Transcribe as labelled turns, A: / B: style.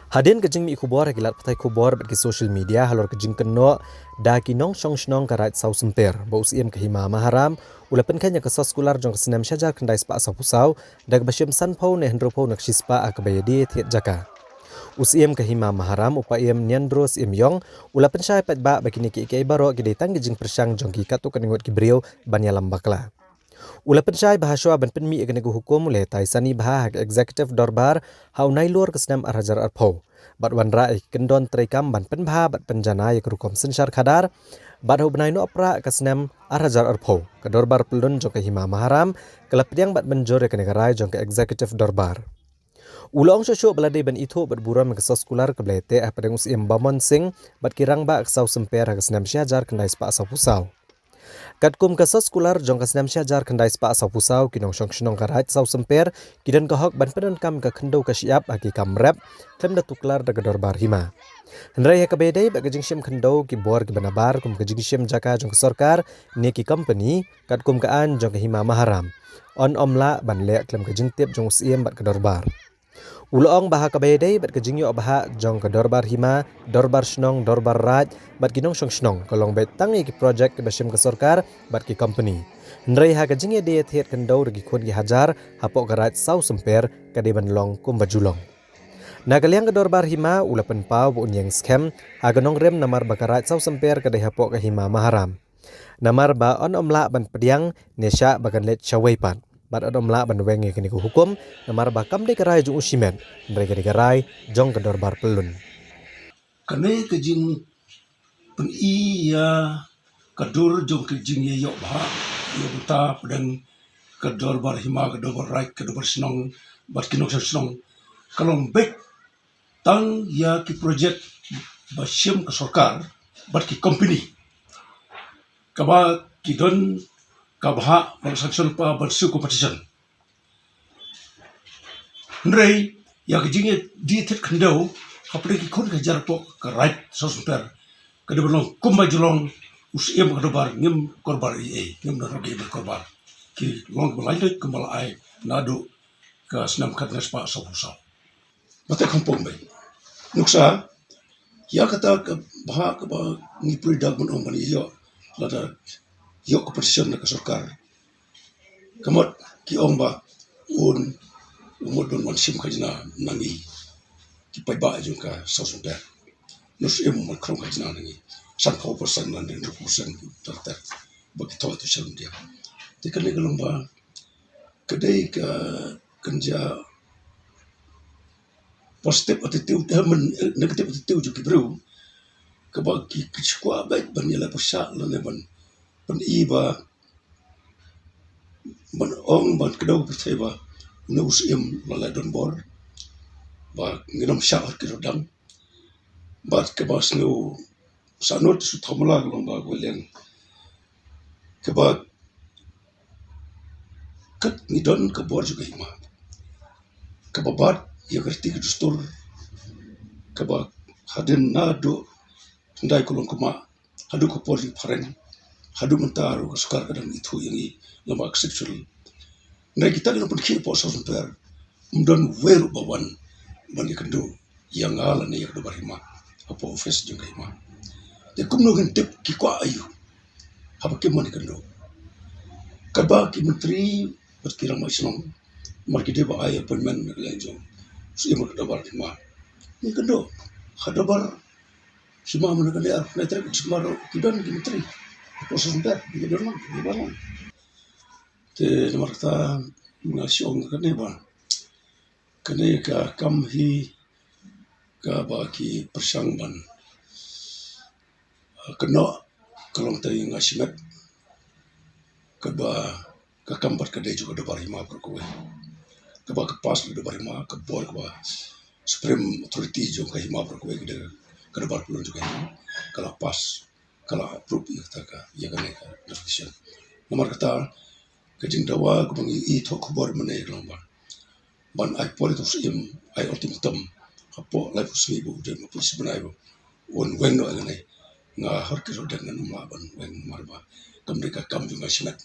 A: Hadin kejing mi kubor gilat patai kubor bagi social media halor kejing keno da kinong shong shnong karait sau semper ba usiem ke hima maharam ulapen kanya ke skular jong kesenam syajar kendai spa sau pusau dag basyem san pau ne hendro pau nak sispa akabayadi thiet jaka usiem ke hima maharam upayem nyandros im yong ulapen syai pet ba bakini ki kai baro gidai tang kejing persang jong ki katu keningot ki brio banyalam bakla Ula pensyai bahaswa ban penmi egenego hukum le taisani bahag executive dorbar haunai luar kesenam arhajar arpau. Bat wanra kendon trekam ban penbha bat penjana yak rukom sensyar khadar bat hu benai no opra kesenam arhajar arpau. Ke dorbar pelun jong ke hima maharam kelap yang bat menjor ke negara jong ke executive dorbar. Ulong syosyo belade ban itu bat buram ke sekolah ke belete padang usim bamon sing bat kirang ba ke sau semper kesenam syajar kendai spa asau pusau. Katkum kasas kular jong kasnam syajar kendai spa asau pusau kinong syong shnong karat sau semper kidan kahok ban pedan kam ka kendau ka siap aki kam rap klem da tuklar da gedor bar hima. Hendrai ka bedai ba gajing syem kendau ki bor ki banabar kum gajing syem jaka jong sarkar ni ki company katkum ka an jong ka hima maharam. On omla ban le klem gajing tip jong usiem bat gedor bar. Ulong baha kabedai bat kejingyo baha jong ke dorbar hima, dorbar shnong, dorbar raj, bat kinong syong shnong, kolong bet tangi ki project ke basyem ke sorkar, bat ki company. Nrei ha kejingyo dia thiet kendau regi kun ki hajar, hapok ke raj sau semper, kade ban long kum bajulong. Nagaliang ke dorbar hima, ulapan pau bu unyeng scam, ha genong rem namar bakarat sau semper kade hapok ke hima maharam. Namar ba on omla ban pediang, nesya bagan let syawaipan. Bat adom la ban wenge kini ku hukum namar bakam de kerai jung usimen mereka de kerai jong ke dorbar pelun
B: kane kejing pen iya kadur jong kejing ye yok bah yo buta pedang kedor bar hima kedor bar right kedor bar senong bat kinok senong kalong bek tang ya ki project basyem ke sorkar bat ki company kaba kidon kabha sanction pa bersu competition nrei ya kejing di tet kendau kapre ki kon ka jar pok ka right sosper ka de belong kumba julong usiem ka dobar ngim korbar ngim na rogi korbar ki long belai de kumbal ai nadu ka snam kat nespa so so mate kampung be nuksa ya kata ka bah ka ba ni pridag mon on bani yo lada yo competition na ka sarkar kamot ki omba un umodon man sim kajna nangi ki pai ba jung ka sosunda nus em man krom kajna nangi san ko persen nan den persen tartar bagi to tu sel dia te kan ngalong ba kedai ka kenja positif attitude men negatif attitude ju ki bro ka ba ki kwa ba ban yala persa lan ban ban iba ban ong ban kedau pertai ba na usim lalai don bor ba nginom syahar ki rodang ba ke ba snu sanut su thamla long ba golen ke ba kat ni don ke bor juga hima ke ba bat ya kerti ke dustur ke ba hadin nado ndai kolong kuma hadu ko por paren hadu mentaru sukar kadang itu yang i lama sexual na kita dengan pergi po sa per don weru bawan bani kendo yang ala ne yak do barima apo office jeng kaima de kumno gen tip ki kwa ayu haba ke mani kendo kaba ki menteri berkira maisnom marki de ba ay appointment lenjong si mo do barima ni kendo hadabar semua mana kali ar na trek semaro kidon ki menteri po sa per di dorman di barman te marta nasyong kane ba kane ka kamhi ka baki persangban kena kalong tay ngasimet ka ba ka kambat ka de juga do barima perkuwe ka ba ka pas do barima ka bor ka ba supreme authority jo ka hima perkuwe de ka do bar pulun juga kala pas kala approve ka ya kane ka decision nomor kata kajing dawa kubang ito kubor mana lomba ban ai politus im ai ultimatum apo life usmi bu de mapu sebenai bu on weno ngane nga har kiro dengan maban wen marba kam deka kam juga simat